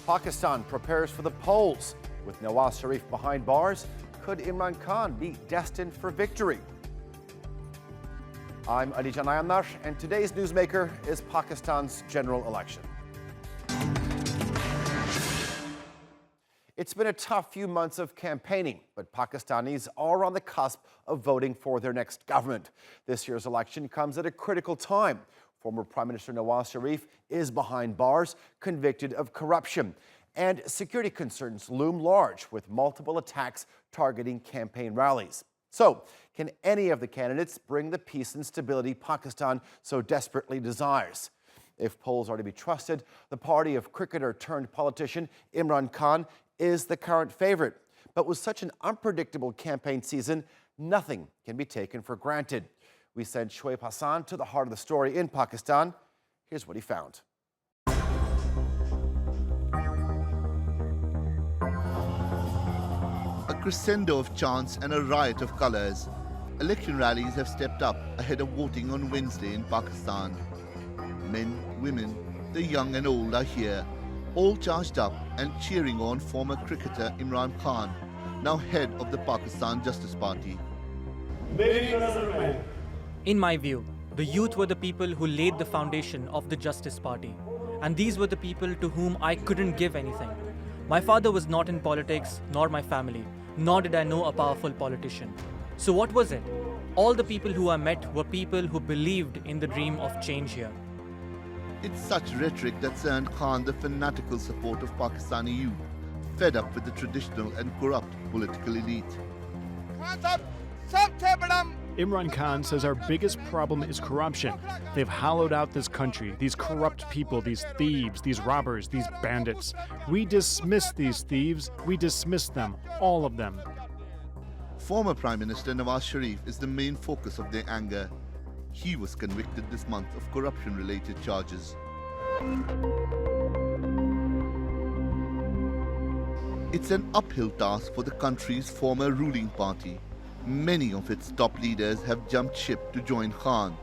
Pakistan prepares for the polls. With Nawaz Sharif behind bars, could Imran Khan be destined for victory? I'm Adijan Ayamnar, and today's newsmaker is Pakistan's general election. It's been a tough few months of campaigning, but Pakistanis are on the cusp of voting for their next government. This year's election comes at a critical time. Former Prime Minister Nawaz Sharif is behind bars, convicted of corruption. And security concerns loom large, with multiple attacks targeting campaign rallies. So, can any of the candidates bring the peace and stability Pakistan so desperately desires? If polls are to be trusted, the party of cricketer turned politician Imran Khan is the current favorite. But with such an unpredictable campaign season, nothing can be taken for granted. We sent Shoaib Hassan to the heart of the story in Pakistan. Here's what he found. A crescendo of chants and a riot of colours. Election rallies have stepped up ahead of voting on Wednesday in Pakistan. Men, women, the young and old are here, all charged up and cheering on former cricketer Imran Khan, now head of the Pakistan Justice Party. In my view, the youth were the people who laid the foundation of the Justice Party. And these were the people to whom I couldn't give anything. My father was not in politics, nor my family, nor did I know a powerful politician. So what was it? All the people who I met were people who believed in the dream of change here. It's such rhetoric that's earned Khan the fanatical support of Pakistani youth, fed up with the traditional and corrupt political elite. Imran Khan says our biggest problem is corruption. They've hollowed out this country, these corrupt people, these thieves, these robbers, these bandits. We dismiss these thieves, we dismiss them, all of them. Former Prime Minister Nawaz Sharif is the main focus of their anger. He was convicted this month of corruption-related charges. It's an uphill task for the country's former ruling party. Many of its top leaders have jumped ship to join Khan.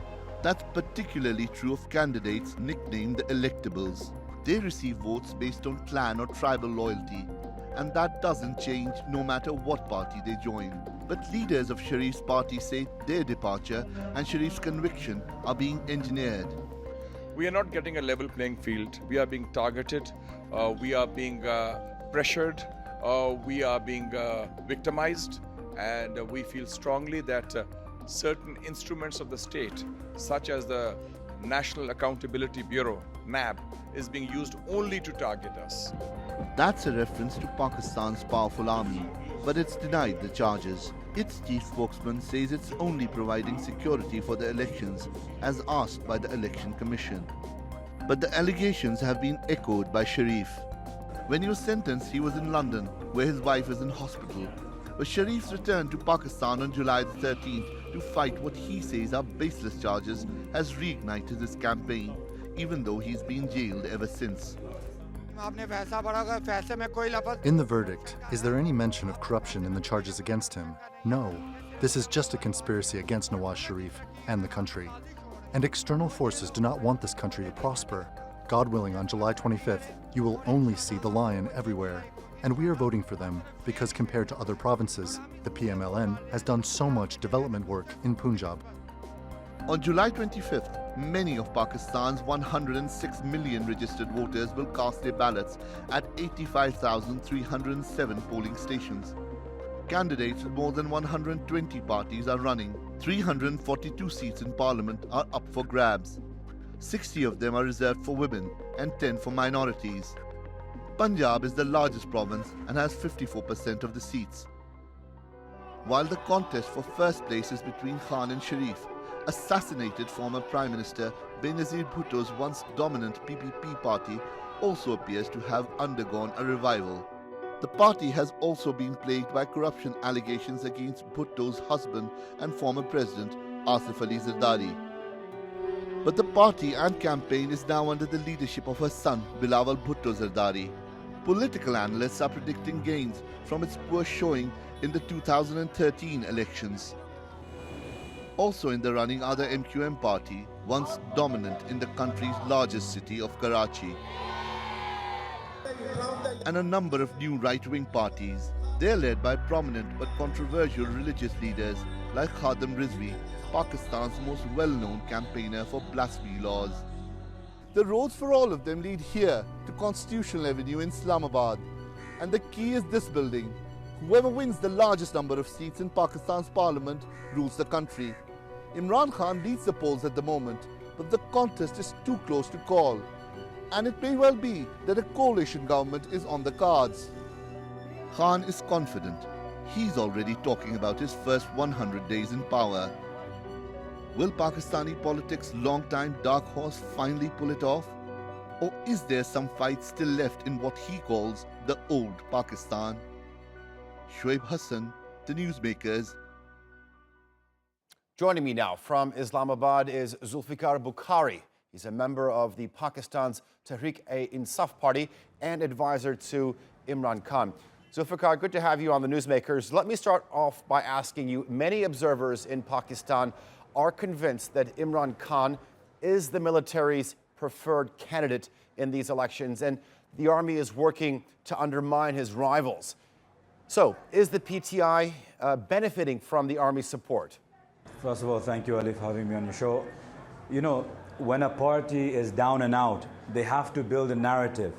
That's particularly true of candidates nicknamed the electables. They receive votes based on clan or tribal loyalty, and that doesn't change no matter what party they join. But leaders of Sharif's party say their departure and Sharif's conviction are being engineered. We are not getting a level playing field. We are being targeted, we are being pressured, we are being victimized. And we feel strongly that certain instruments of the state, such as the National Accountability Bureau, NAB, is being used only to target us. That's a reference to Pakistan's powerful army, but it's denied the charges. Its chief spokesman says it's only providing security for the elections, as asked by the Election Commission. But the allegations have been echoed by Sharif. When he was sentenced, he was in London, where his wife is in hospital. But Sharif's return to Pakistan on July the 13th to fight what he says are baseless charges has reignited his campaign, even though he's been jailed ever since. In the verdict, is there any mention of corruption in the charges against him? No. This is just a conspiracy against Nawaz Sharif and the country. And external forces do not want this country to prosper. God willing, on July 25th, you will only see the lion everywhere. And we are voting for them because compared to other provinces, the PMLN has done so much development work in Punjab. On July 25th, many of Pakistan's 106 million registered voters will cast their ballots at 85,307 polling stations. Candidates with more than 120 parties are running. 342 seats in parliament are up for grabs. 60 of them are reserved for women and 10 for minorities. Punjab is the largest province and has 54% of the seats. While the contest for first place is between Khan and Sharif, assassinated former Prime Minister Benazir Bhutto's once dominant PPP party also appears to have undergone a revival. The party has also been plagued by corruption allegations against Bhutto's husband and former president Asif Ali Zardari. But the party and campaign is now under the leadership of her son Bilawal Bhutto Zardari. Political analysts are predicting gains from its poor showing in the 2013 elections. Also in the running are the MQM party, once dominant in the country's largest city of Karachi. and a number of new right-wing parties. They're led by prominent but controversial religious leaders like Khadim Rizvi, Pakistan's most well-known campaigner for blasphemy laws. The roads for all of them lead here to Constitutional Avenue in Islamabad. And the key is this building. Whoever wins the largest number of seats in Pakistan's parliament rules the country. Imran Khan leads the polls at the moment, but the contest is too close to call. And it may well be that a coalition government is on the cards. Khan is confident. He's already talking about his first 100 days in power. Will Pakistani politics' long-time dark horse finally pull it off? Or is there some fight still left in what he calls the old Pakistan? Shoaib Hassan, The Newsmakers. Joining me now from Islamabad is Zulfikar Bukhari. He's a member of the Pakistan's Tehreek-e-Insaf party and advisor to Imran Khan. Zulfikar, good to have you on The Newsmakers. Let me start off by asking you, many observers in Pakistan are convinced that Imran Khan is the military's preferred candidate in these elections, and the army is working to undermine his rivals. So, is the PTI benefiting from the army's support? First of all, thank you, Ali, for having me on your show. You know, when a party is down and out, they have to build a narrative.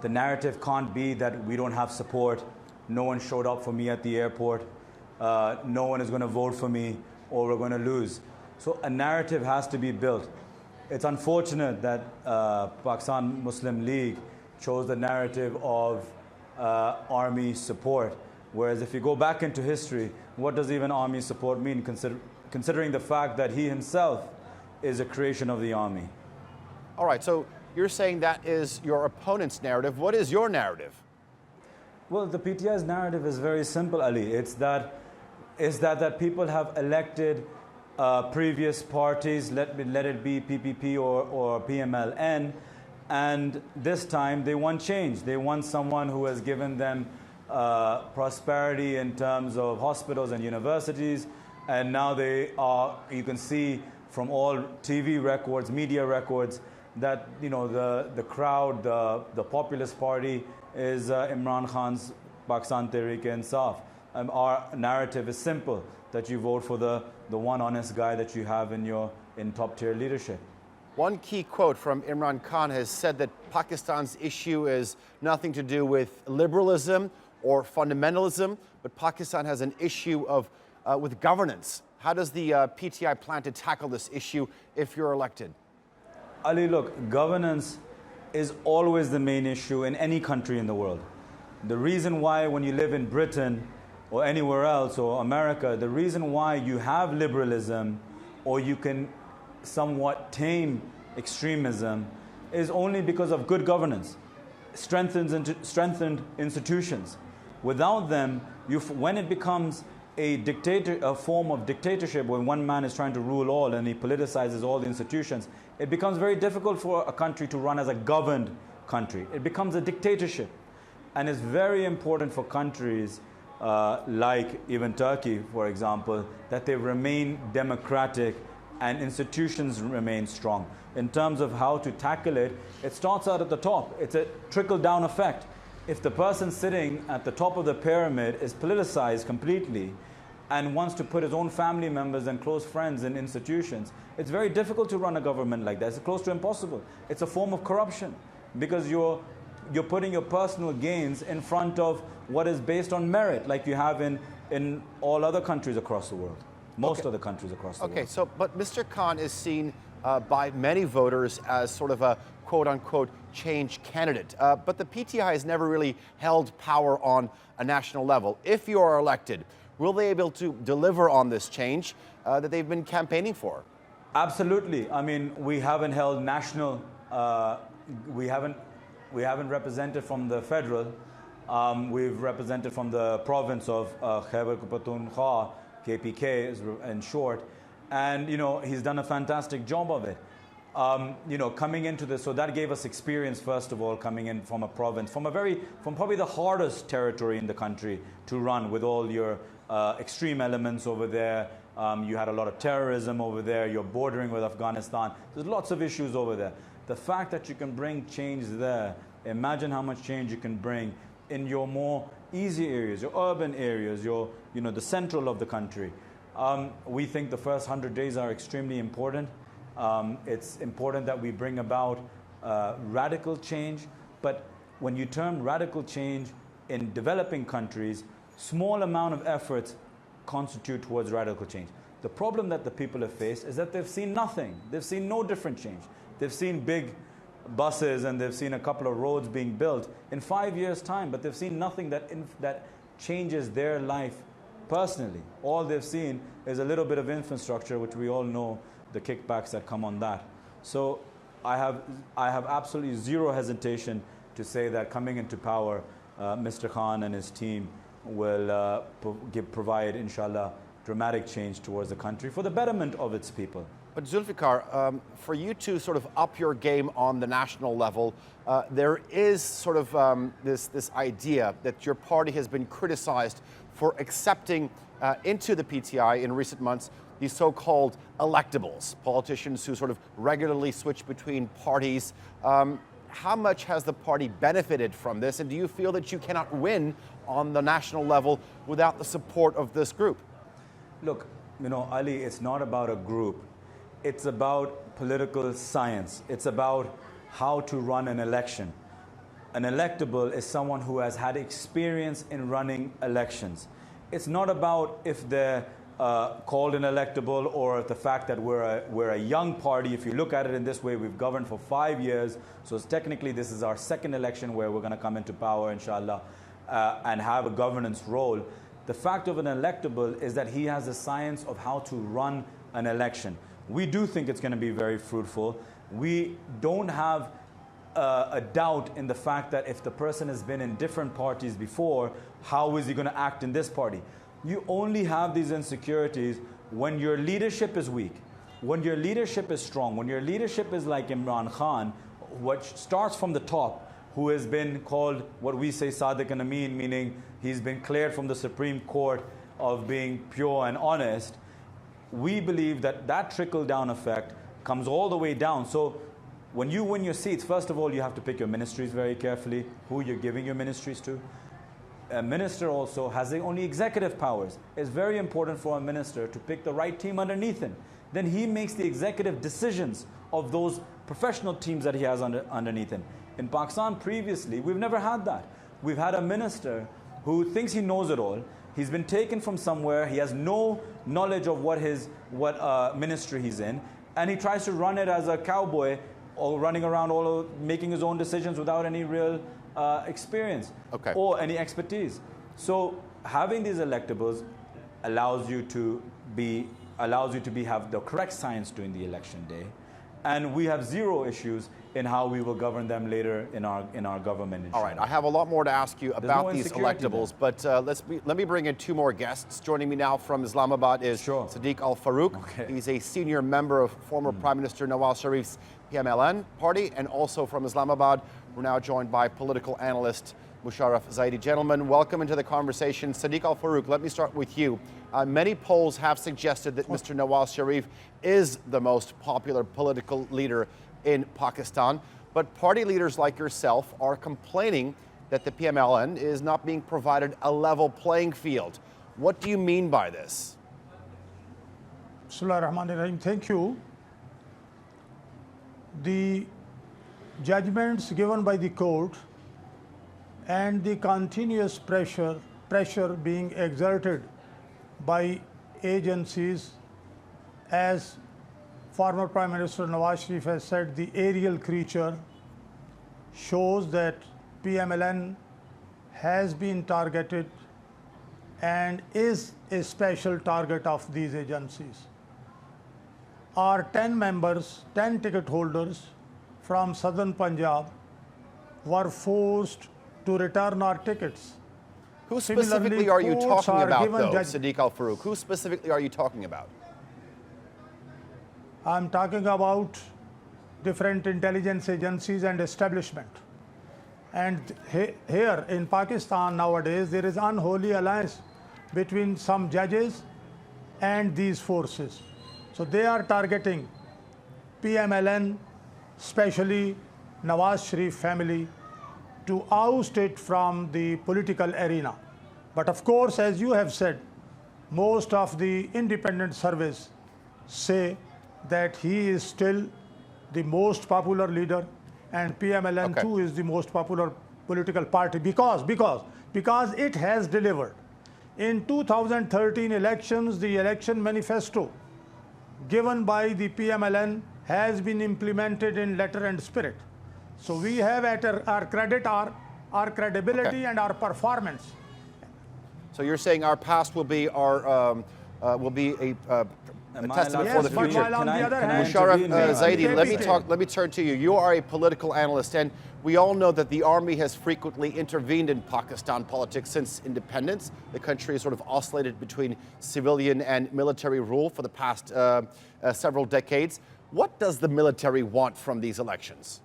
The narrative can't be that we don't have support, no one showed up for me at the airport, no one is going to vote for me, or we're going to lose. So a narrative has to be built. It's unfortunate that Pakistan Muslim League chose the narrative of army support. Whereas if you go back into history, what does even army support mean, considering the fact that he himself is a creation of the army? All right, so you're saying that is your opponent's narrative. What is your narrative? Well, the PTI's narrative is very simple, Ali. It's that people have elected previous parties, let it be PPP or PMLN, and this time they want change. They want someone who has given them prosperity in terms of hospitals and universities, and now they are, you can see from all TV records, media records, that the crowd, the populist party is Imran Khan's Pakistan Tehreek-e-Insaf. Our narrative is simple, that you vote for the one honest guy that you have in top-tier leadership. One key quote from Imran Khan has said that Pakistan's issue is nothing to do with liberalism or fundamentalism, but Pakistan has an issue with governance. How does the PTI plan to tackle this issue if you're elected? Ali, look, governance is always the main issue in any country in the world. The reason why when you live in Britain or anywhere else, or America, the reason why you have liberalism or you can somewhat tame extremism is only because of good governance, strengthened institutions. Without them, when it becomes a form of dictatorship, when one man is trying to rule all and he politicizes all the institutions, it becomes very difficult for a country to run as a governed country. It becomes a dictatorship. And it's very important for countries like even Turkey, for example, that they remain democratic and institutions remain strong. In terms of how to tackle it, it starts out at the top. It's a trickle-down effect. If the person sitting at the top of the pyramid is politicized completely and wants to put his own family members and close friends in institutions, it's very difficult to run a government like that. It's close to impossible. It's a form of corruption because you're putting your personal gains in front of what is based on merit, like you have in all other countries across the world. Most other countries across the world. Okay, so, but Mr. Khan is seen by many voters as sort of a quote-unquote change candidate. But the PTI has never really held power on a national level. If you are elected, will they be able to deliver on this change that they've been campaigning for? Absolutely. I mean, we haven't held national, we haven't represented from the federal. We've represented from the province of Khyber Pakhtunkhwa, KPK in short. And, he's done a fantastic job of it. Coming into this, so that gave us experience, first of all, coming in from a province, from probably the hardest territory in the country to run, with all your extreme elements over there. You had a lot of terrorism over there. You're bordering with Afghanistan. There's lots of issues over there. The fact that you can bring change there Imagine how much change you can bring in your more easy areas, your urban areas, the central of the country. We think the first 100 days are extremely important. It's important that we bring about radical change, but when you term radical change in developing countries, small amount of efforts constitute towards radical change. The problem that the people have faced is that they've seen nothing. They've seen no different change. They've seen big buses and they've seen a couple of roads being built in 5 years' time, but they've seen nothing that changes their life personally. All they've seen is a little bit of infrastructure, which we all know the kickbacks that come on that. So I have absolutely zero hesitation to say that coming into power, Mr. Khan and his team will provide, inshallah, dramatic change towards the country for the betterment of its people. But Zulfikar, for you to sort of up your game on the national level, there is sort of this idea that your party has been criticized for accepting into the PTI in recent months these so-called electables, politicians who sort of regularly switch between parties. How much has the party benefited from this, and do you feel that you cannot win on the national level without the support of this group? Look, Ali, it's not about a group. It's about political science. It's about how to run an election. An electable is someone who has had experience in running elections. It's not about if they're called an electable or the fact that we're a young party. If you look at it in this way, we've governed for 5 years. So technically, this is our second election where we're going to come into power, inshallah, and have a governance role. The fact of an electable is that he has the science of how to run an election. We do think it's going to be very fruitful. We don't have a doubt in the fact that if the person has been in different parties before, how is he going to act in this party? You only have these insecurities when your leadership is weak, when your leadership is strong, when your leadership is like Imran Khan, which starts from the top, who has been called what we say Sadiq and Amin, meaning he's been cleared from the Supreme Court of being pure and honest. We believe that that trickle-down effect comes all the way down. So when you win your seats, first of all, you have to pick your ministries very carefully, who you're giving your ministries to. A minister also has only executive powers. It's very important for a minister to pick the right team underneath him. Then he makes the executive decisions of those professional teams that he has underneath him. In Pakistan previously, we've never had that. We've had a minister who thinks he knows it all. He's been taken from somewhere. He has no knowledge of what ministry he's in. And he tries to run it as a cowboy or running around making his own decisions without any real experience or any expertise. So having these electables allows you to have the correct science during the election day. And we have zero issues in how we will govern them later in our government. All right, I have a lot more to ask you about these electables, but let me bring in two more guests. Joining me now from Islamabad is Sadiq Al-Farouq. He's a senior member of former Prime Minister Nawaz Sharif's PMLN party, and also from Islamabad, we're now joined by political analyst Musharraf Zaidi. Gentlemen, welcome into the conversation. Sadiq Al-Farouq, let me start with you. Many polls have suggested that Mr. Nawaz Sharif is the most popular political leader in Pakistan, but party leaders like yourself are complaining that the PMLN is not being provided a level playing field. What do you mean by this? Bismillah ar-Rahman ar-Rahim. Thank you. The judgments given by the court and the continuous pressure being exerted by agencies, as former Prime Minister Nawaz Sharif has said, the aerial creature, shows that PMLN has been targeted and is a special target of these agencies. Our 10 members, 10 ticket holders from southern Punjab were forced to return our tickets. Who specifically are you talking about, though, Sadiq Al-Farouq? Who specifically are you talking about? I'm talking about different intelligence agencies and establishment. And here in Pakistan nowadays, there is unholy alliance between some judges and these forces. So they are targeting PMLN, especially Nawaz Sharif family, to oust it from the political arena. But of course, as you have said, most of the independent surveys say that he is still the most popular leader, and PMLN too is the most popular political party because it has delivered. In 2013 elections, the election manifesto given by the PMLN has been implemented in letter and spirit. So we have at our credit our credibility and our performance. So you're saying our past will be our a testament for the Yes, but future. while on the other hand, Musharraf intervene? Zaidi, let me turn to you. You are a political analyst, and we all know that the army has frequently intervened in Pakistan politics since independence. The country has sort of oscillated between civilian and military rule for the past several decades. What does the military want from these elections?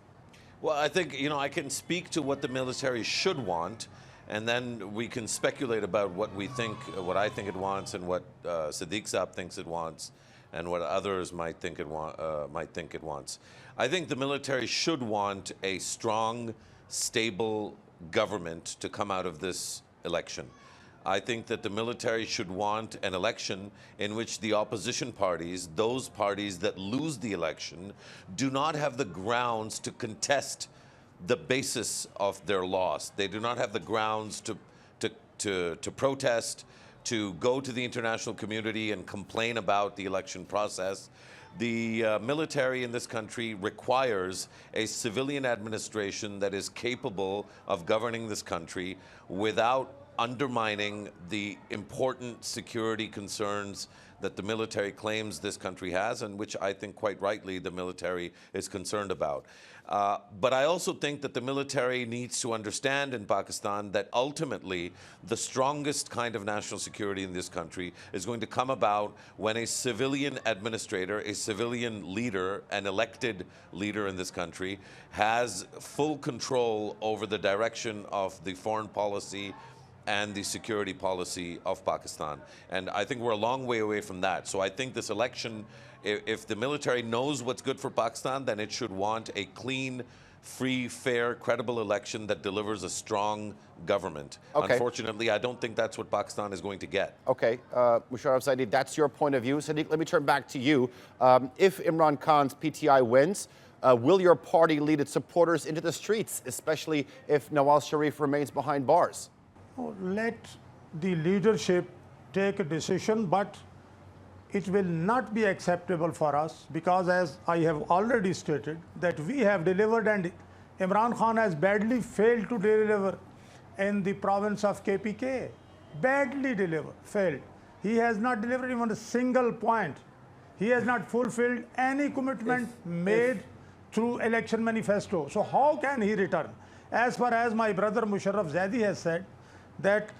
Well, I think, I can speak to what the military should want, and then we can speculate about what I think it wants, and what Sadiq Saab thinks it wants, and what others might think it wants. I think the military should want a strong, stable government to come out of this election. I think that the military should want an election in which the opposition parties, those parties that lose the election, do not have the grounds to contest the basis of their loss. They do not have the grounds to protest, to go to the international community and complain about the election process. The military in this country requires a civilian administration that is capable of governing this country without undermining the important security concerns that the military claims this country has, and which I think quite rightly the military is concerned about. But I also think that the military needs to understand in Pakistan that ultimately the strongest kind of national security in this country is going to come about when a civilian administrator, a civilian leader, an elected leader in this country, has full control over the direction of the foreign policy and the security policy of Pakistan. And I think we're a long way away from that. So I think this election, if the military knows what's good for Pakistan, then it should want a clean, free, fair, credible election that delivers a strong government. Unfortunately, I don't think that's what Pakistan is going to get. Okay, Musharaf Zaidi, that's your point of view. Sadiq, let me turn back to you. If Imran Khan's PTI wins, will your party lead its supporters into the streets, especially if Nawaz Sharif remains behind bars? Let the leadership take a decision, but it will not be acceptable for us because, as I have already stated, that we have delivered and Imran Khan has badly failed to deliver in the province of KPK. Badly failed. He has not delivered even a single point. He has not fulfilled any commitment made through election manifesto. So how can he return? As far as my brother Musharaf Zaidi has said, that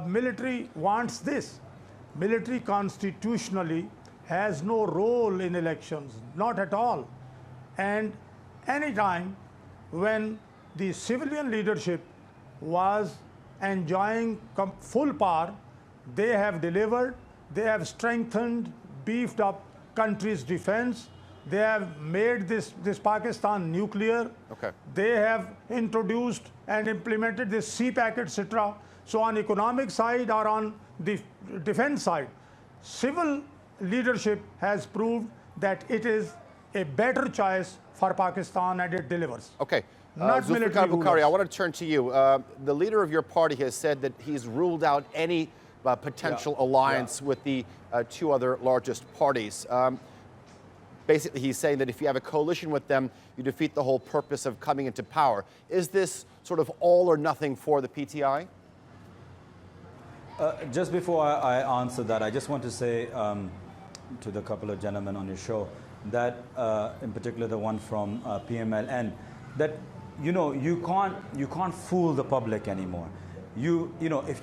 military wants this. Military constitutionally has no role in elections, not at all. And any time when the civilian leadership was enjoying full power, they have delivered, they have strengthened, beefed up country's defense, they have made this Pakistan nuclear, they have introduced and implemented this CPAC, etc. So on economic side or on the defense side, civil leadership has proved that it is a better choice for Pakistan and it delivers. Okay. Not military Zulfikar Bukhari, I want to turn to you. The leader of your party has said that he's ruled out any potential alliance with the two other largest parties. Basically, he's saying that if you have a coalition with them, you defeat the whole purpose of coming into power. Is this sort of all or nothing for the PTI? Just before I answer that, I just want to say to the couple of gentlemen on your show that, in particular the one from PMLN, that you can't fool the public anymore. If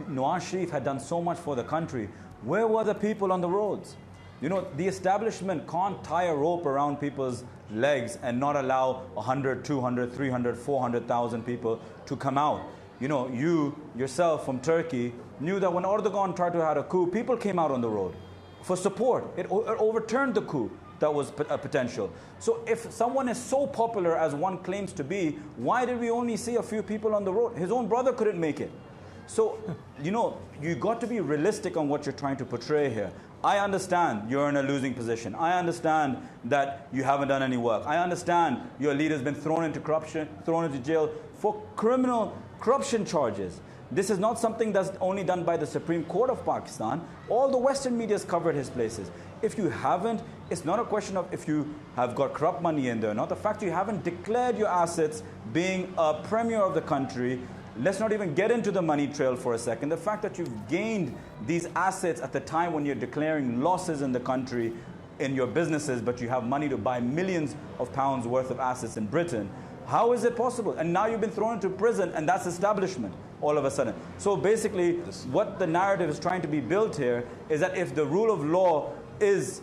Nawaz Sharif had done so much for the country, where were the people on the roads? The establishment can't tie a rope around people's legs and not allow 100, 200, 300, 400,000 people to come out. You yourself from Turkey knew that when Erdogan tried to have a coup, people came out on the road for support. It overturned the coup. that was a potential. So if someone is so popular as one claims to be, why did we only see a few people on the road? His own brother couldn't make it. So, you got to be realistic on what you're trying to portray here. I understand you're in a losing position. I understand that you haven't done any work. I understand your leader's been thrown into corruption, thrown into jail for criminal corruption charges. This is not something that's only done by the Supreme Court of Pakistan. All the Western media has covered his places. If you haven't, it's not a question of if you have got corrupt money in there or not. The fact you haven't declared your assets being a premier of the country. Let's not even get into the money trail for a second. The fact that you've gained these assets at the time when you're declaring losses in the country in your businesses, but you have money to buy millions of pounds worth of assets in Britain. How is it possible? And now you've been thrown into prison, and that's establishment all of a sudden. So basically, what the narrative is trying to be built here is that if the rule of law is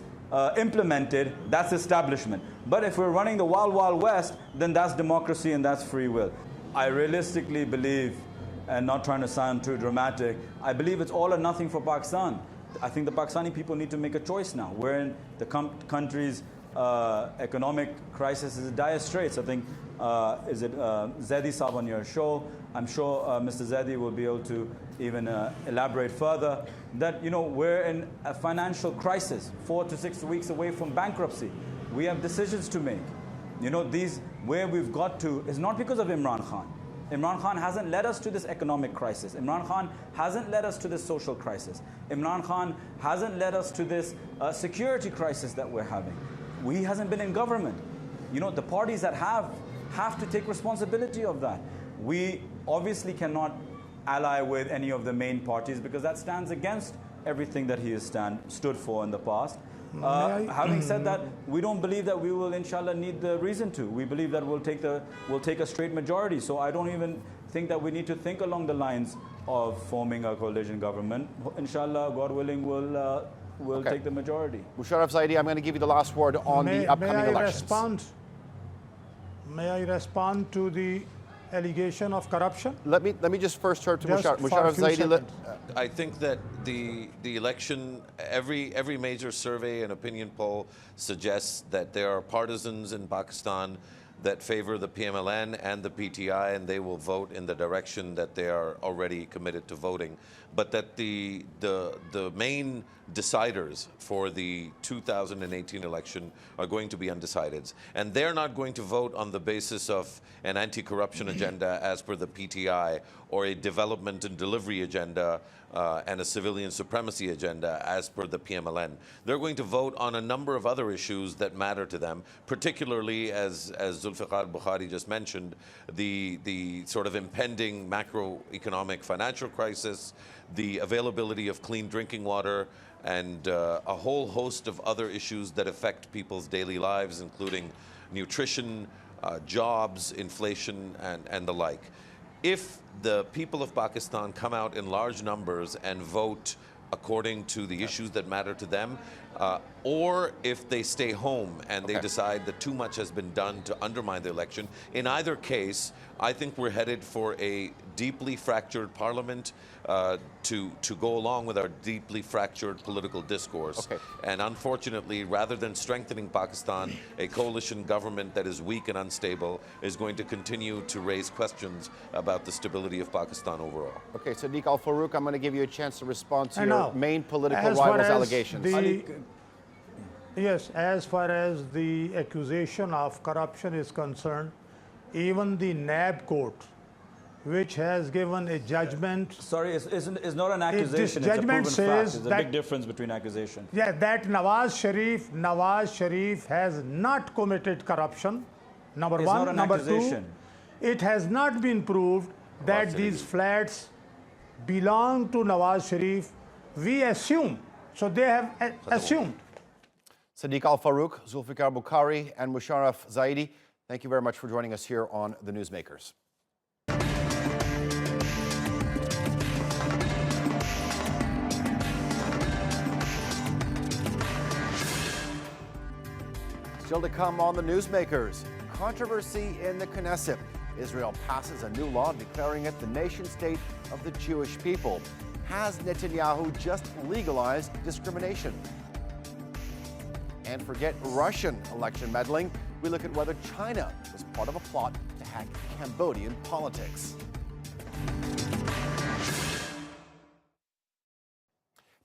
implemented, that's establishment. But if we're running the wild, wild west, then that's democracy and that's free will. I realistically believe, and not trying to sound too dramatic, I believe it's all or nothing for Pakistan. I think the Pakistani people need to make a choice now. We're in the country's economic crisis is dire straits. I think, is it Zaidi Saab on your show? I'm sure Mr. Zaidi will be able to even elaborate further that, we're in a financial crisis, 4 to 6 weeks away from bankruptcy. We have decisions to make. Where we've got to is not because of Imran Khan. Imran Khan hasn't led us to this economic crisis. Imran Khan hasn't led us to this social crisis. Imran Khan hasn't led us to this security crisis that we're having. He hasn't been in government. The parties that have to take responsibility of that. We obviously cannot ally with any of the main parties because that stands against everything that he has stood for in the past. Having said that, we don't believe that we will, inshallah, need the reason to. We believe that we'll take a straight majority. So I don't even think that we need to think along the lines of forming a coalition government. Inshallah, God willing, we'll take the majority. Musharraf Zaidi, I'm going to give you the last word on the upcoming elections. May I respond to the allegation of corruption? Let me just first turn to Musharraf Zaidi. I think that the election, every major survey and opinion poll suggests that there are partisans in Pakistan that favor the PMLN and the PTI, and they will vote in the direction that they are already committed to voting. But that the main deciders for the 2018 election are going to be undecideds. And they're not going to vote on the basis of an anti-corruption agenda as per the PTI, or a development and delivery agenda and a civilian supremacy agenda as per the PMLN. They're going to vote on a number of other issues that matter to them, particularly, as Zulfikar Bukhari just mentioned, the sort of impending macroeconomic financial crisis, the availability of clean drinking water, and a whole host of other issues that affect people's daily lives, including nutrition, jobs, inflation, and the like. If the people of Pakistan come out in large numbers and vote according to the issues that matter to them, or if they stay home and they decide that too much has been done to undermine the election, in either case, I think we're headed for a deeply fractured parliament to go along with our deeply fractured political discourse. And unfortunately, rather than strengthening Pakistan, a coalition government that is weak and unstable is going to continue to raise questions about the stability of Pakistan overall. Okay, Sadiq Al-Farouk, I'm going to give you a chance to respond to your main political rivals' allegations. Yes, as far as the accusation of corruption is concerned, even the NAB court, which has given a judgment. Sorry, it's not an accusation. This judgment says there's a big difference between accusation. Yeah, that Nawaz Sharif has not committed corruption. Number it's one. Not an Number accusation. two, it has not been proved that these flats belong to Nawaz Sharif. We assume. So they have assumed. Sadiq Al-Farouk, Zulfikar Bukhari, and Musharraf Zaidi, thank you very much for joining us here on The Newsmakers. Still to come on The Newsmakers, controversy in the Knesset. Israel passes a new law declaring it the nation-state of the Jewish people. Has Netanyahu just legalized discrimination? And forget Russian election meddling. We look at whether China was part of a plot to hack Cambodian politics.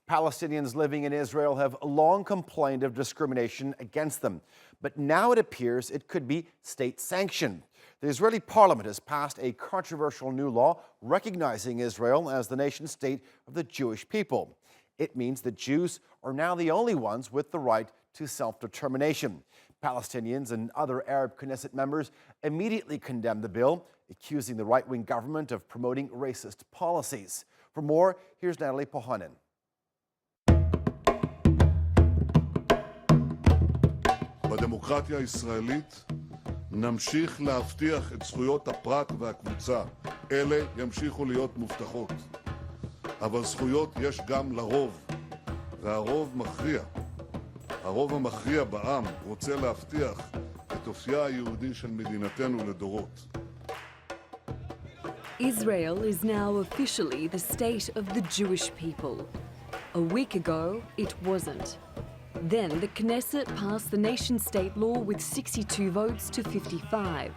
Palestinians living in Israel have long complained of discrimination against them, but now it appears it could be state-sanctioned. The Israeli parliament has passed a controversial new law recognizing Israel as the nation-state of the Jewish people. It means that Jews are now the only ones with the right to self-determination. Palestinians and other Arab Knesset members immediately condemned the bill, accusing the right-wing government of promoting racist policies. For more, here's Natalie Pohanen. בדמוקרטיה הישראלית נמשיך להבטיח את זכויות הפרט והקבוצה. אלה ימשיכו להיות מובטחות. אבל זכויות יש גם לרוב, והרוב מכריע. הרוב המכריע בעם רוצה להבטיח את אופייה היהודי של מדינתנו לדורות. Israel is now officially the state of the Jewish people. A week ago, it wasn't. Then the Knesset passed the nation-state law with 62 votes to 55.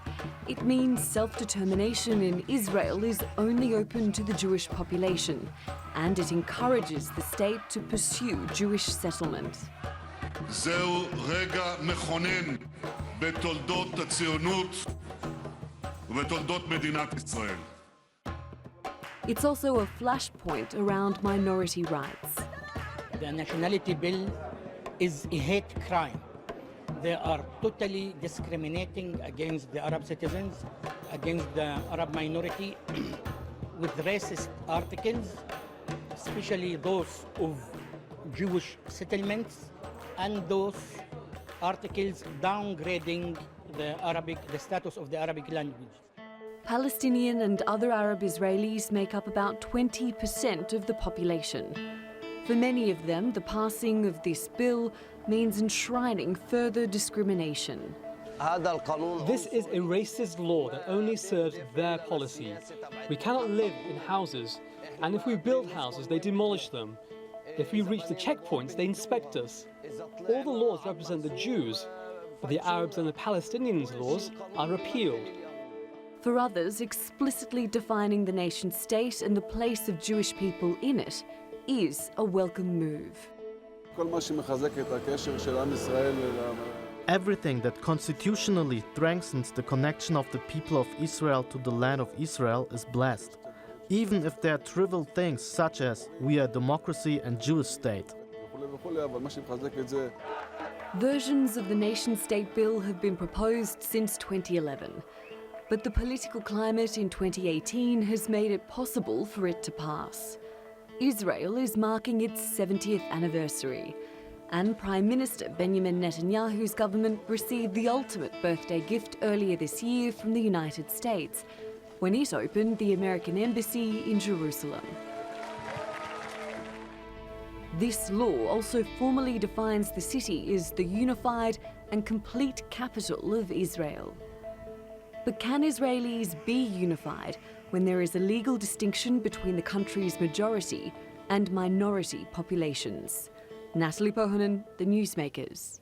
It means self-determination in Israel is only open to the Jewish population, and it encourages the state to pursue Jewish settlement. זהו רגע מכונן בתולדות הציונות ובתולדות מדינת ישראל. It's also a flashpoint around minority rights. The nationality bill is a hate crime. They are totally discriminating against the Arab citizens, against the Arab minority, with racist articles, especially those of Jewish settlements, and those articles downgrading the status of the Arabic language. Palestinian and other Arab Israelis make up about 20% of the population. For many of them, the passing of this bill means enshrining further discrimination. This is a racist law that only serves their policy. We cannot live in houses, and if we build houses, they demolish them. If we reach the checkpoints, they inspect us. All the laws represent the Jews, but the Arabs and the Palestinians' laws are repealed. For others, explicitly defining the nation-state and the place of Jewish people in it is a welcome move. Everything that constitutionally strengthens the connection of the people of Israel to the land of Israel is blessed, even if there are trivial things such as we are a democracy and Jewish state. Versions of the nation-state bill have been proposed since 2011, but the political climate in 2018 has made it possible for it to pass. Israel is marking its 70th anniversary, and Prime Minister Benjamin Netanyahu's government received the ultimate birthday gift earlier this year from the United States, when it opened the American embassy in Jerusalem. This law also formally defines the city as the unified and complete capital of Israel. But can Israelis be unified when there is a legal distinction between the country's majority and minority populations? Natalie Pohanen, The Newsmakers.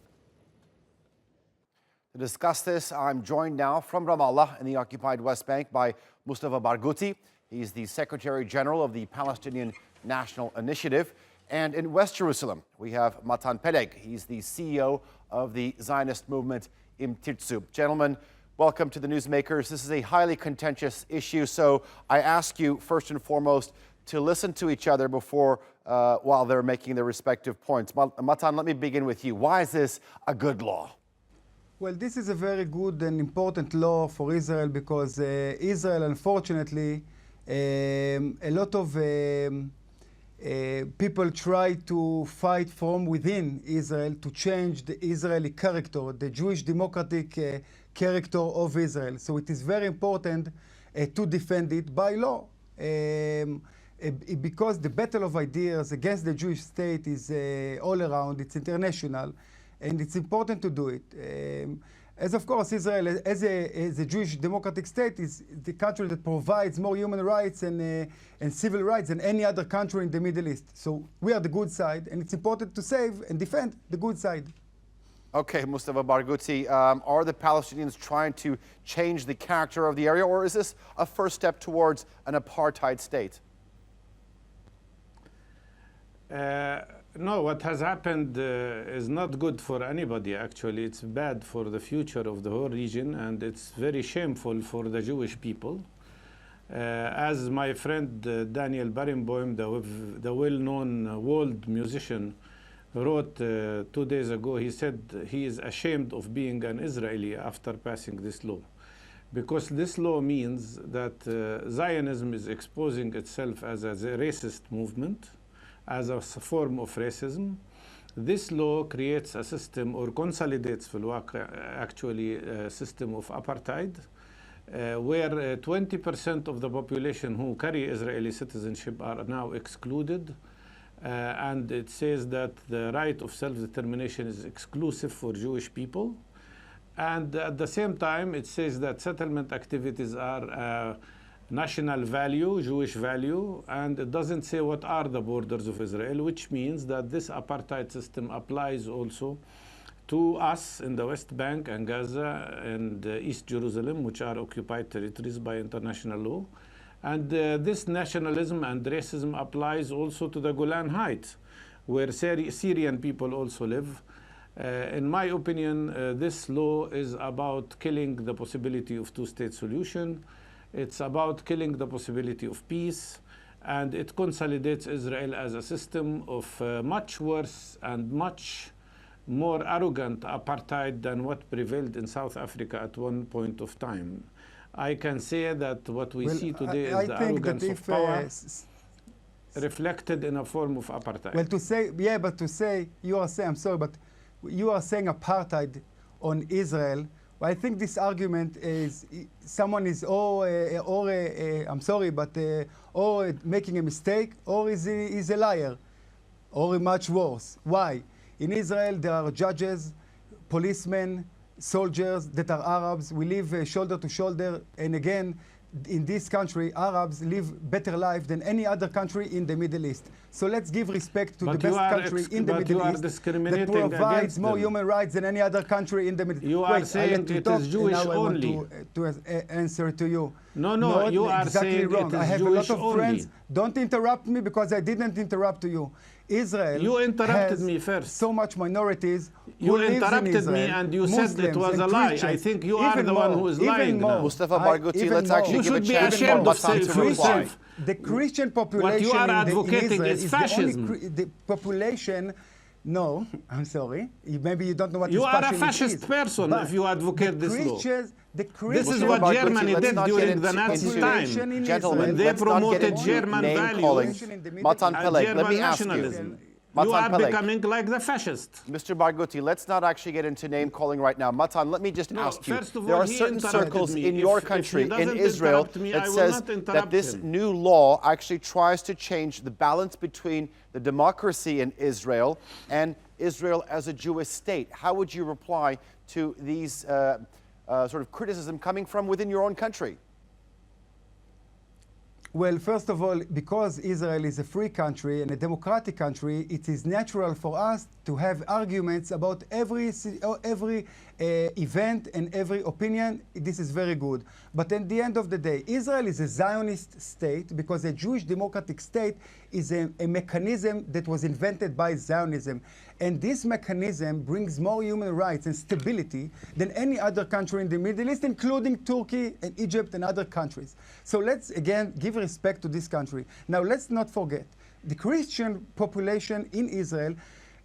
To discuss this, I'm joined now from Ramallah in the occupied West Bank by Mustafa Barghouti. He's the Secretary General of the Palestinian National Initiative. And in West Jerusalem, we have Matan Peleg. He's the CEO of the Zionist movement Im Tirtzu. Gentlemen, welcome to the Newsmakers. This is a highly contentious issue, so I ask you first and foremost to listen to each other before, while they're making their respective points. Matan, let me begin with you. Why is this a good law? Well, this is a very good and important law for Israel because Israel, unfortunately, a lot of people try to fight from within Israel to change the Israeli character, the Jewish democratic character of Israel. So it is very important to defend it by law. Because the battle of ideas against the Jewish state is all around, it's international, and it's important to do it. As of course, Israel, as a Jewish democratic state, is the country that provides more human rights and civil rights than any other country in the Middle East. So we are the good side, and it's important to save and defend the good side. Okay, Mustafa Barghouti, are the Palestinians trying to change the character of the area, or is this a first step towards an apartheid state? No, what has happened is not good for anybody, actually. It's bad for the future of the whole region, and it's very shameful for the Jewish people. As my friend Daniel Barenboim, the well-known world musician, wrote 2 days ago, he said he is ashamed of being an Israeli after passing this law. Because this law means that Zionism is exposing itself as a racist movement, as a form of racism. This law creates a system, or consolidates actually a system of apartheid, where 20% of the population who carry Israeli citizenship are now excluded. And it says that the right of self-determination is exclusive for Jewish people. And at the same time, it says that settlement activities are national value, Jewish value, and it doesn't say what are the borders of Israel, which means that this apartheid system applies also to us in the West Bank and Gaza and East Jerusalem, which are occupied territories by international law. And this nationalism and racism applies also to the Golan Heights, where Syrian people also live. In my opinion, this law is about killing the possibility of two-state solution. It's about killing the possibility of peace. And it consolidates Israel as a system of much worse and much more arrogant apartheid than what prevailed in South Africa at one point of time. I can say that what we see today is the arrogance of power reflected in a form of apartheid. Well, to say, yeah, but to say, you are saying, I'm sorry, but you are saying apartheid on Israel. Well, I think this argument is someone is I'm sorry, but or making a mistake, or is a liar, or much worse. Why? In Israel, there are judges, policemen, soldiers that are Arabs. We live shoulder to shoulder, and again, in this country, Arabs live better life than any other country in the Middle East. So let's give respect to the best country in the Middle East that provides more human rights than any other country in the Middle East. You are saying it is Jewish only. I want to answer to you. No, you are exactly saying wrong. it is I have Jewish a lot of only. friends. Don't interrupt me because I didn't interrupt you. Israel You interrupted has me first. so much minorities. You who lives in interrupted Israel, me and you Muslims said it was a and lie. I Christians. think you are Even the one who is lying now. Mustafa Barghouti, let's actually You give a should be chance for ashamed of Matan to reply. self-reflection. The Christian population What you are in advocating Israel is the fascism. only the population. No, I'm sorry. Maybe you don't know what You are a fascism fascist is. person But if you advocate the this law. Christians, This is what Barghouti, Germany let's did not get during the into- Nazi into- time. Gentlemen, when they let's not get promoted into German name values calling. Matan and Peleg, let German me ask you. nationalism. You Matan are Peleg. becoming like the fascist. Mr. Barghouti, let's not actually get into name calling right now. Matan, let me just No, ask you. first of There all, are he certain interrupted circles me. in If- your if he country, in doesn't Israel, interrupt me, that I will says not that interrupt this him. new law actually tries to change the balance between the democracy in Israel and Israel as a Jewish state. How would you reply to these sort of criticism coming from within your own country? Well, first of all, because Israel is a free country and a democratic country, it is natural for us to have arguments about every event and every opinion. This is very good. But at the end of the day, Israel is a Zionist state because a Jewish democratic state is a mechanism that was invented by Zionism. And this mechanism brings more human rights and stability than any other country in the Middle East, including Turkey and Egypt and other countries. So let's, again, give respect to this country. Now, let's not forget, the Christian population in Israel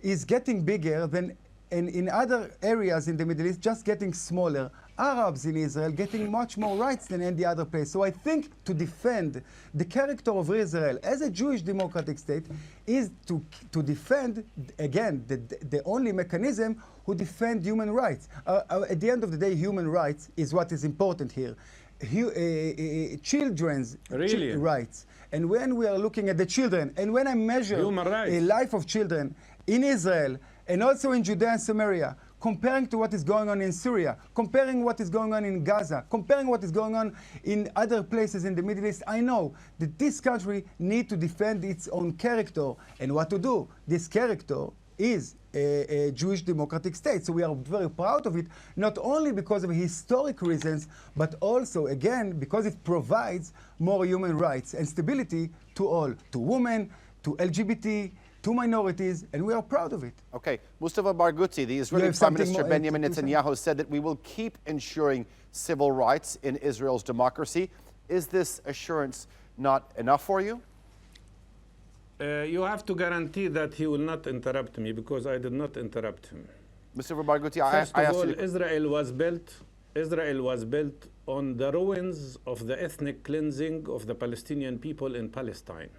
is getting bigger than in other areas in the Middle East, just getting smaller. Arabs in Israel getting much more rights than any other place. So I think to defend the character of Israel as a Jewish democratic state is to defend, again, the only mechanism who defend human rights. At the end of the day, human rights is what is important here. Children's rights. And when we are looking at the children, and when I measure a life of children in Israel, and also in Judea and Samaria, comparing to what is going on in Syria, comparing what is going on in Gaza, comparing what is going on in other places in the Middle East, I know that this country needs to defend its own character. And what to do? This character is a Jewish democratic state. So we are very proud of it, not only because of historic reasons, but also, again, because it provides more human rights and stability to all, to women, to LGBT, to minorities, and we are proud of it. Okay, Mustafa Barghouti, the Israeli Prime Minister Benjamin Netanyahu said that we will keep ensuring civil rights in Israel's democracy. Is this assurance not enough for you? You have to guarantee that he will not interrupt me, because I did not interrupt him. Mr. Barghouti, First of all, Israel was built on the ruins of the ethnic cleansing of the Palestinian people in Palestine.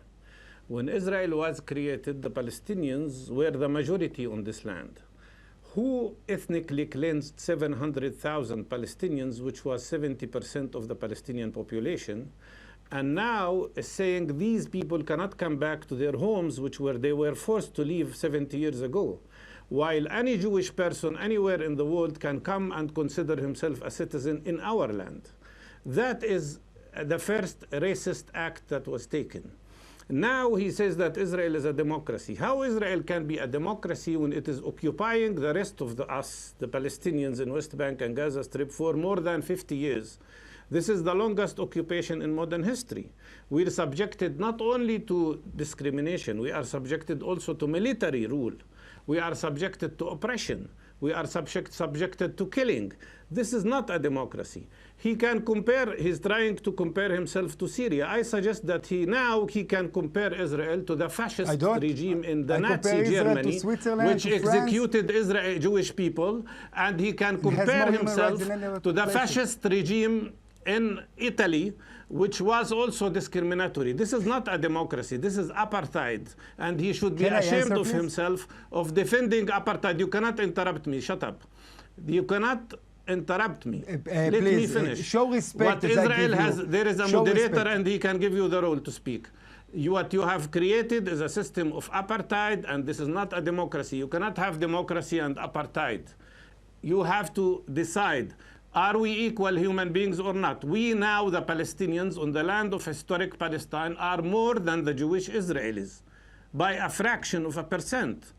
When Israel was created, the Palestinians were the majority on this land. Who ethnically cleansed 700,000 Palestinians, which was 70% of the Palestinian population, and now is saying these people cannot come back to their homes, which they were forced to leave 70 years ago, while any Jewish person anywhere in the world can come and consider himself a citizen in our land. That is the first racist act that was taken. Now he says that Israel is a democracy. How Israel can be a democracy when it is occupying the rest of us, the Palestinians in West Bank and Gaza Strip, for more than 50 years? This is the longest occupation in modern history. We are subjected not only to discrimination, we are subjected also to military rule. We are subjected to oppression. We are subjected to killing. This is not a democracy. He's trying to compare himself to Syria. I suggest that he can compare Israel to the fascist regime in the Nazi Germany, which executed Jewish people, and he can compare himself to the fascist regime in Italy, which was also discriminatory. This is not a democracy. This is apartheid. And he should be ashamed of himself of defending apartheid. You cannot interrupt me. Shut up. You cannot interrupt me. Let me finish. Show respect. What Israel has, there is a moderator and he can give you the role to speak. What you have created is a system of apartheid, and this is not a democracy. You cannot have democracy and apartheid. You have to decide, are we equal human beings or not? We now, the Palestinians on the land of historic Palestine, are more than the Jewish Israelis by a fraction of a percent.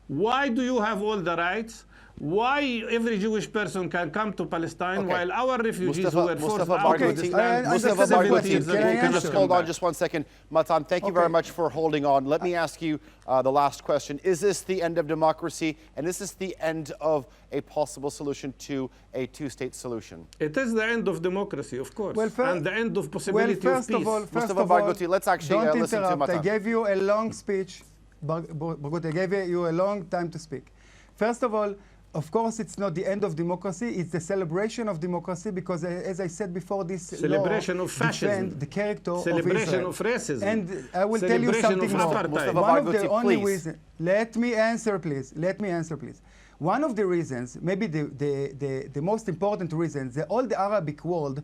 Why do you have all the rights? Why every Jewish person can come to Palestine while our refugees who were forced out of this land? Mustafa Barghouti, can just hold on just one second. Matan, thank you very much for holding on. Let me ask you the last question. Is this the end of democracy, and is this the end of a possible solution to a two-state solution? It is the end of democracy, of course, and the end of possibility of peace. Mustafa Barghouti, let's actually listen to Matan. I gave you a long speech. Barghouti, I gave you a long time to speak. First of all, of course, it's not the end of democracy. It's the celebration of democracy, because, as I said before, this celebration of fascism, the character celebration of Israel, of racism, and I will tell you something more. One of the only reasons. Let me answer, please. Let me answer, please. One of the reasons, maybe the most important reason, all the Arabic world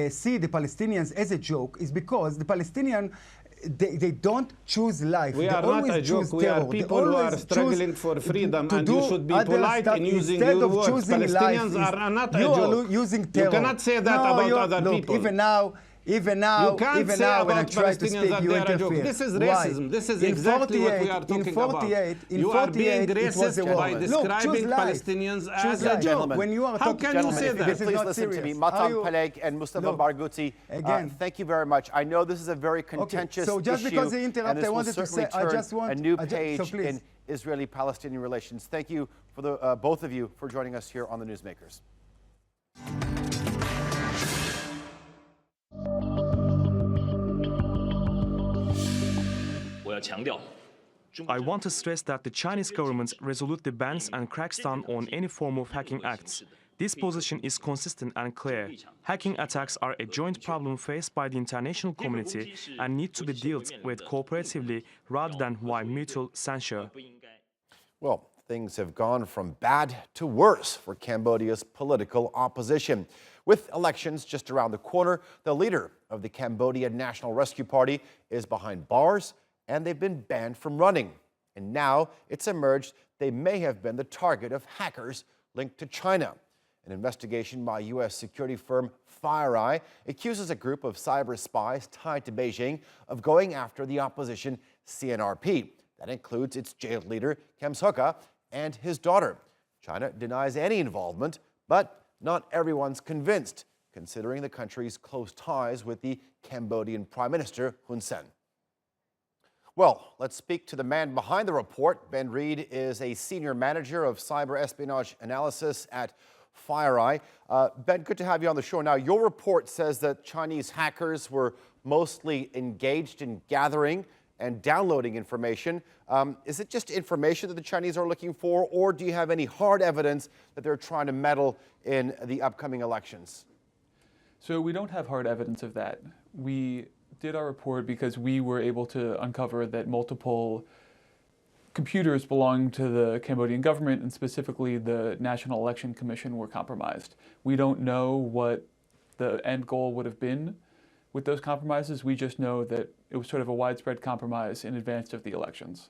see the Palestinians as a joke, is because the Palestinian. They don't choose life. We are not a joke. We are people who are struggling for freedom, and you should be polite in using your words. Palestinians are not a joke. Using terror. You cannot say that about other people. Even now, you can't say when I about try to Palestinians speak, that you they are a interfere. joke. This is racism. This is exactly what we are talking about. You are being racist by describing Palestinians as a joke. How can you say that? Please listen to me. Matan Peleg and Mustafa Barghouti, thank you very much. I know this is a very contentious issue, just because he interrupted, and this will certainly turn a new page in Israeli-Palestinian relations. Thank you for the both of you for joining us here on the Newsmakers. I want to stress that the Chinese government resolutely bans and cracks down on any form of hacking acts. This position is consistent and clear. Hacking attacks are a joint problem faced by the international community and need to be dealt with cooperatively rather than via mutual censure. Well, things have gone from bad to worse for Cambodia's political opposition. With elections just around the corner, the leader of the Cambodia National Rescue Party is behind bars, and they've been banned from running. And now it's emerged they may have been the target of hackers linked to China. An investigation by U.S. security firm FireEye accuses a group of cyber spies tied to Beijing of going after the opposition CNRP. That includes its jailed leader, Kem Sokha, and his daughter. China denies any involvement, but not everyone's convinced, considering the country's close ties with the Cambodian Prime Minister Hun Sen. Well, let's speak to the man behind the report. Ben Reed is a senior manager of cyber espionage analysis at FireEye. Ben, good to have you on the show. Now, your report says that Chinese hackers were mostly engaged in gathering and downloading information. Is it just information that the Chinese are looking for, or do you have any hard evidence that they're trying to meddle in the upcoming elections? So we don't have hard evidence of that. We did our report because we were able to uncover that multiple computers belonging to the Cambodian government, and specifically the National Election Commission, were compromised. We don't know what the end goal would have been with those compromises. We just know that it was sort of a widespread compromise in advance of the elections.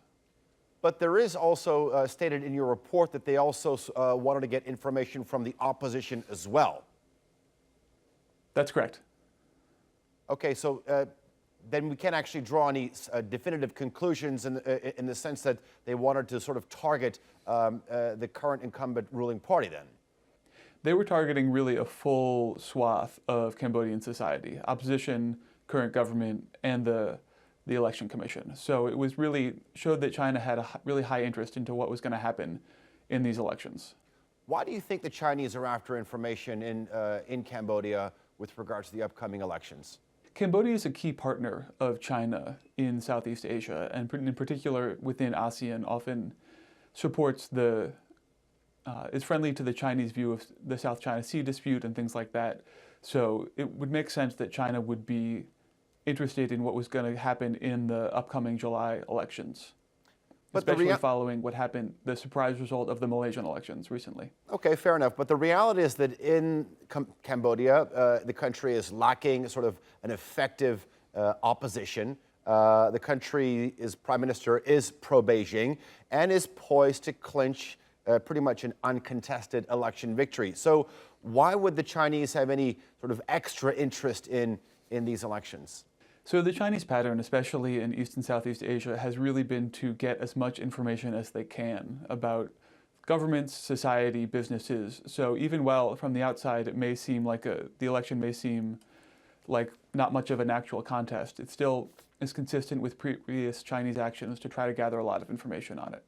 But there is also stated in your report that they also wanted to get information from the opposition as well. That's correct. Okay, so then we can't actually draw any definitive conclusions in the sense that they wanted to sort of target the current incumbent ruling party then. They were targeting really a full swath of Cambodian society, opposition, current government, and the election commission. So it was really showed that China had a really high interest into what was going to happen in these elections. Why do you think the Chinese are after information in Cambodia with regards to the upcoming elections? Cambodia is a key partner of China in Southeast Asia, and in particular within ASEAN, often supports is friendly to the Chinese view of the South China Sea dispute and things like that. So it would make sense that China would be interested in what was going to happen in the upcoming July elections, especially following what happened, the surprise result of the Malaysian elections recently. Okay, fair enough. But the reality is that in Cambodia, the country is lacking sort of an effective opposition. The country's prime minister is pro-Beijing and is poised to clinch pretty much an uncontested election victory. So why would the Chinese have any sort of extra interest in these elections? So the Chinese pattern, especially in East and Southeast Asia, has really been to get as much information as they can about governments, society, businesses. So even while from the outside it may seem like the election may seem like not much of an actual contest, it still is consistent with previous Chinese actions to try to gather a lot of information on it.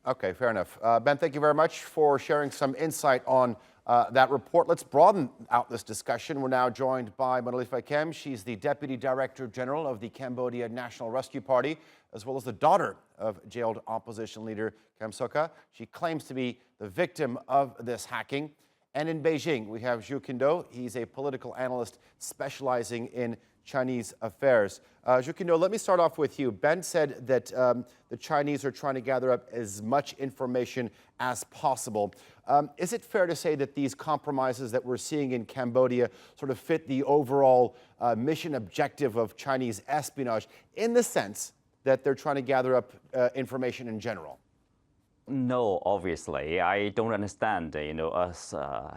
Okay, fair enough. Ben, thank you very much for sharing some insight on that report. Let's broaden out this discussion. We're now joined by Monalifa Kem. She's the Deputy Director General of the Cambodia National Rescue Party, as well as the daughter of jailed opposition leader Kem Sokha. She claims to be the victim of this hacking. And in Beijing, we have Zhu Qindo. He's a political analyst specializing in Chinese affairs. Zhu Qindo, let me start off with you. Ben said that the Chinese are trying to gather up as much information as possible. Is it fair to say that these compromises that we're seeing in Cambodia sort of fit the overall mission objective of Chinese espionage in the sense that they're trying to gather up information in general? No, obviously. I don't understand, a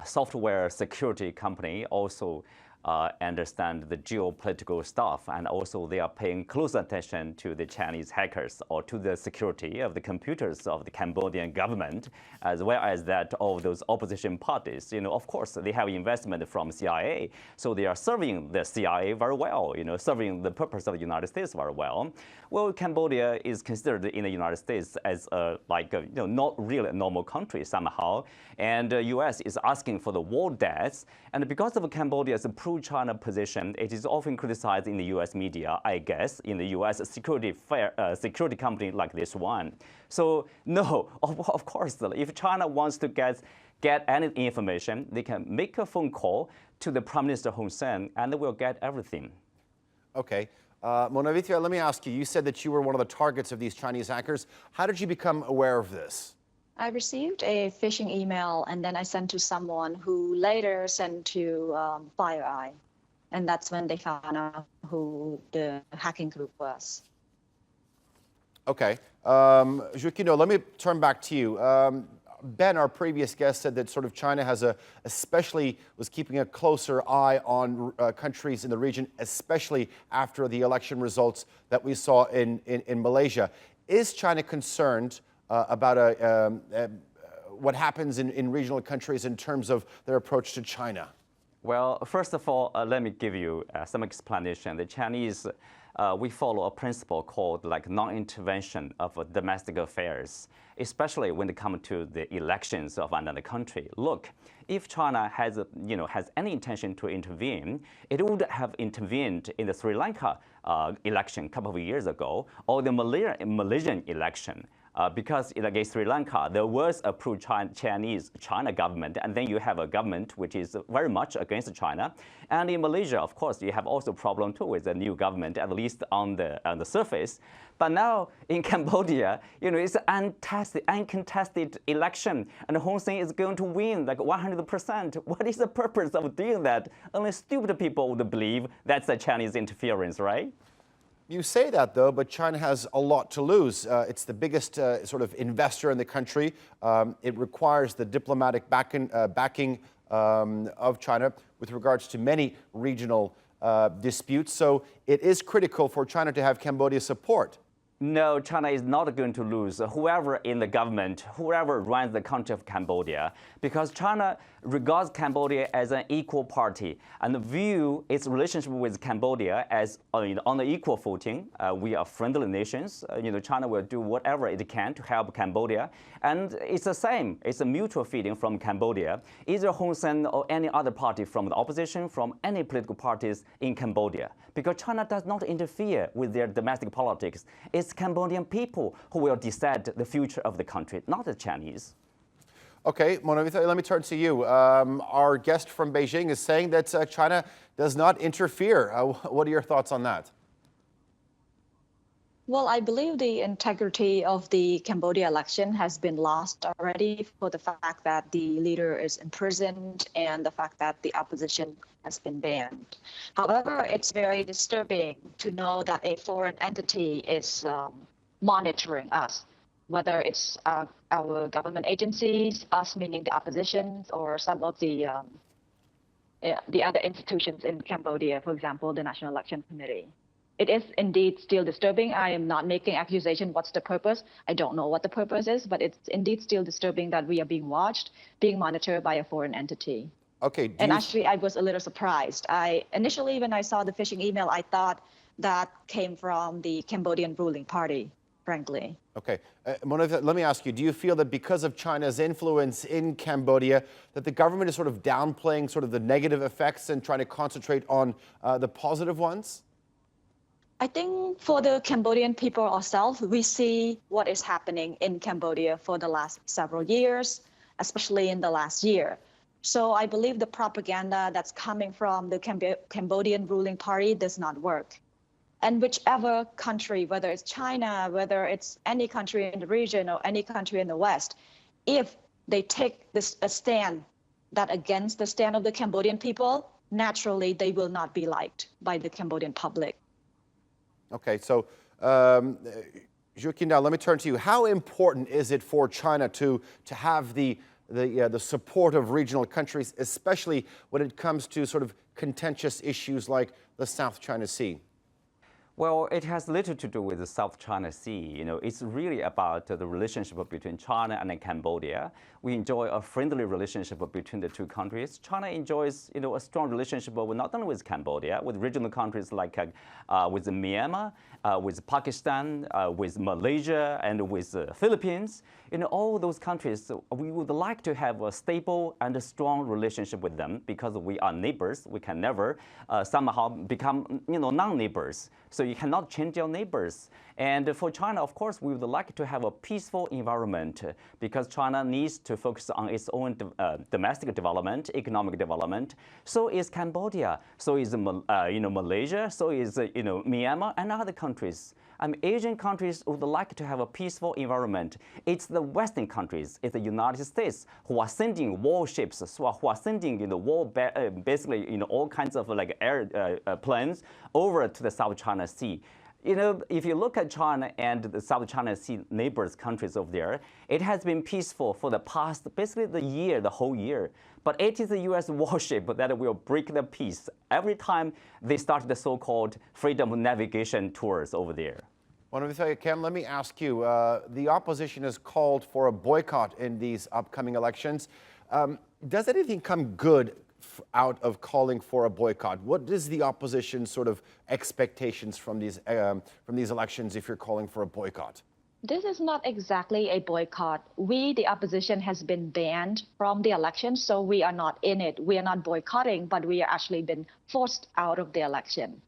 software security company also understand the geopolitical stuff, and also they are paying close attention to the Chinese hackers or to the security of the computers of the Cambodian government, as well as that of those opposition parties. Of course, they have investment from CIA, so they are serving the CIA very well, serving the purpose of the United States very well. Well, Cambodia is considered in the United States as not really a normal country somehow, and the U.S. is asking for the war debts, and because of Cambodia's pro-China position, it is often criticized in the U.S. media, I guess, in the U.S. security company like this one. So no, of course, if China wants to get any information, they can make a phone call to the Prime Minister Hun Sen, and they will get everything. Okay. Monavithya, let me ask you, you said that you were one of the targets of these Chinese hackers. How did you become aware of this? I received a phishing email, and then I sent to someone who later sent to FireEye. And that's when they found out who the hacking group was. Okay. Zhu Qindo, let me turn back to you. Ben, our previous guest, said that sort of China was keeping a closer eye on countries in the region, especially after the election results that we saw in Malaysia. Is China concerned about what happens in regional countries in terms of their approach to China? Well, first of all, let me give you some explanation. The Chinese, we follow a principle called like non-intervention of domestic affairs, especially when it comes to the elections of another country. Look, if China has any intention to intervene, it would have intervened in the Sri Lanka election a couple of years ago, or the Malaysian election. Because against Sri Lanka, there was a pro-China government, and then you have a government which is very much against China. And in Malaysia, of course, you have also a problem too with the new government, at least on the surface. But now in Cambodia, it's an uncontested election, and Hun Sen is going to win like 100%. What is the purpose of doing that? Only stupid people would believe that's a Chinese interference, right? You say that, though, but China has a lot to lose. It's the biggest sort of investor in the country. It requires the diplomatic backing of China with regards to many regional disputes. So it is critical for China to have Cambodia's support. No, China is not going to lose whoever in the government, whoever runs the country of Cambodia, because China regards Cambodia as an equal party and view its relationship with Cambodia as on the equal footing. We are friendly nations. China will do whatever it can to help Cambodia, and it's the same. It's a mutual feeling from Cambodia. Either Hun Sen or any other party from the opposition, from any political parties in Cambodia, because China does not interfere with their domestic politics. It's Cambodian people who will decide the future of the country, not the Chinese. Okay, Monavita, let me turn to you. Our guest from Beijing is saying that China does not interfere. What are your thoughts on that? Well, I believe the integrity of the Cambodia election has been lost already for the fact that the leader is imprisoned and the fact that the opposition has been banned. However, it's very disturbing to know that a foreign entity is monitoring us, whether it's our government agencies, us meaning the opposition, or some of the other institutions in Cambodia, for example, the National Election Committee. It is indeed still disturbing. I am not making accusation. What's the purpose? I don't know what the purpose is, but it's indeed still disturbing that we are being watched, being monitored by a foreign entity. Okay. And actually, I was a little surprised. Initially, when I saw the phishing email, I thought that came from the Cambodian ruling party, frankly. Okay. Monavita, let me ask you, do you feel that because of China's influence in Cambodia, that the government is sort of downplaying sort of the negative effects and trying to concentrate on the positive ones? I think for the Cambodian people ourselves, we see what is happening in Cambodia for the last several years, especially in the last year. So I believe the propaganda that's coming from the Cambodian ruling party does not work. And whichever country, whether it's China, whether it's any country in the region or any country in the West, if they take a stand that against the stand of the Cambodian people, naturally they will not be liked by the Cambodian public. Okay, so Joaquin, now let me turn to you. How important is it for China to have the support of regional countries, especially when it comes to sort of contentious issues like the South China Sea? Well, it has little to do with the South China Sea. It's really about the relationship between China and Cambodia. We enjoy a friendly relationship between the two countries. China enjoys, a strong relationship not only with Cambodia, with regional countries like with Myanmar, with Pakistan, with Malaysia, and with Philippines. All those countries, we would like to have a stable and a strong relationship with them because we are neighbors. We can never somehow become, non-neighbors. So you cannot change your neighbors. And for China, of course, we would like to have a peaceful environment because China needs to focus on its own domestic development, economic development. So is Cambodia. So is Malaysia. So is Myanmar and other countries. Asian countries would like to have a peaceful environment. It's the Western countries, it's the United States who are sending warships, who are sending basically all kinds of air planes over to the South China Sea. If you look at China and the South China Sea neighbors countries over there, it has been peaceful for the past, basically the whole year. But it is the U.S. warship that will break the peace every time they start the so-called freedom of navigation tours over there. Kem, let me ask you, the opposition has called for a boycott in these upcoming elections. Does anything come good out of calling for a boycott? What is the opposition's sort of expectations from these elections if you're calling for a boycott? This is not exactly a boycott. We, the opposition, has been banned from the election, so we are not in it. We are not boycotting, but we are actually been forced out of the election.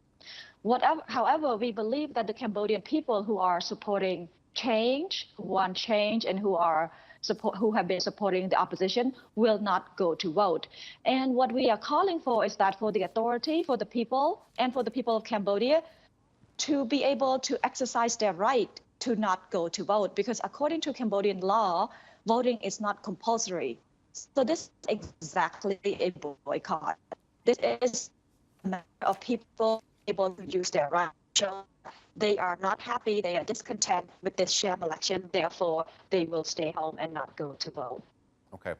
However, we believe that the Cambodian people who are supporting change, who want change, and who have been supporting the opposition will not go to vote. And what we are calling for is that for the authority, for the people, and for the people of Cambodia to be able to exercise their right to not go to vote, because according to Cambodian law, voting is not compulsory. So this is exactly a boycott. This is a matter of people able to use their right. They are not happy, they are discontent with this sham election, therefore they will stay home and not go to vote. Okay.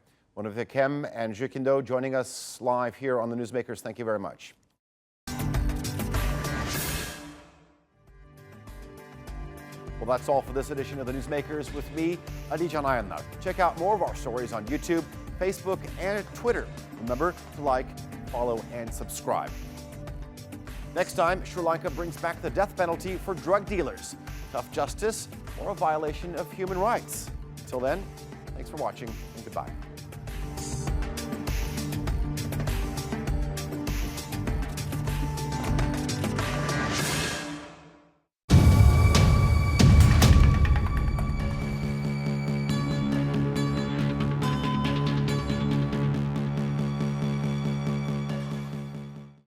Kem and Jukindo joining us live here on the Newsmakers. Thank you very much. Well, that's all for this edition of the Newsmakers with me, Adijan Ayanlar. Check out more of our stories on YouTube, Facebook, and Twitter. Remember to like, follow, and subscribe. Next time, Sri Lanka brings back the death penalty for drug dealers. Tough justice or a violation of human rights. Until then, thanks for watching and goodbye.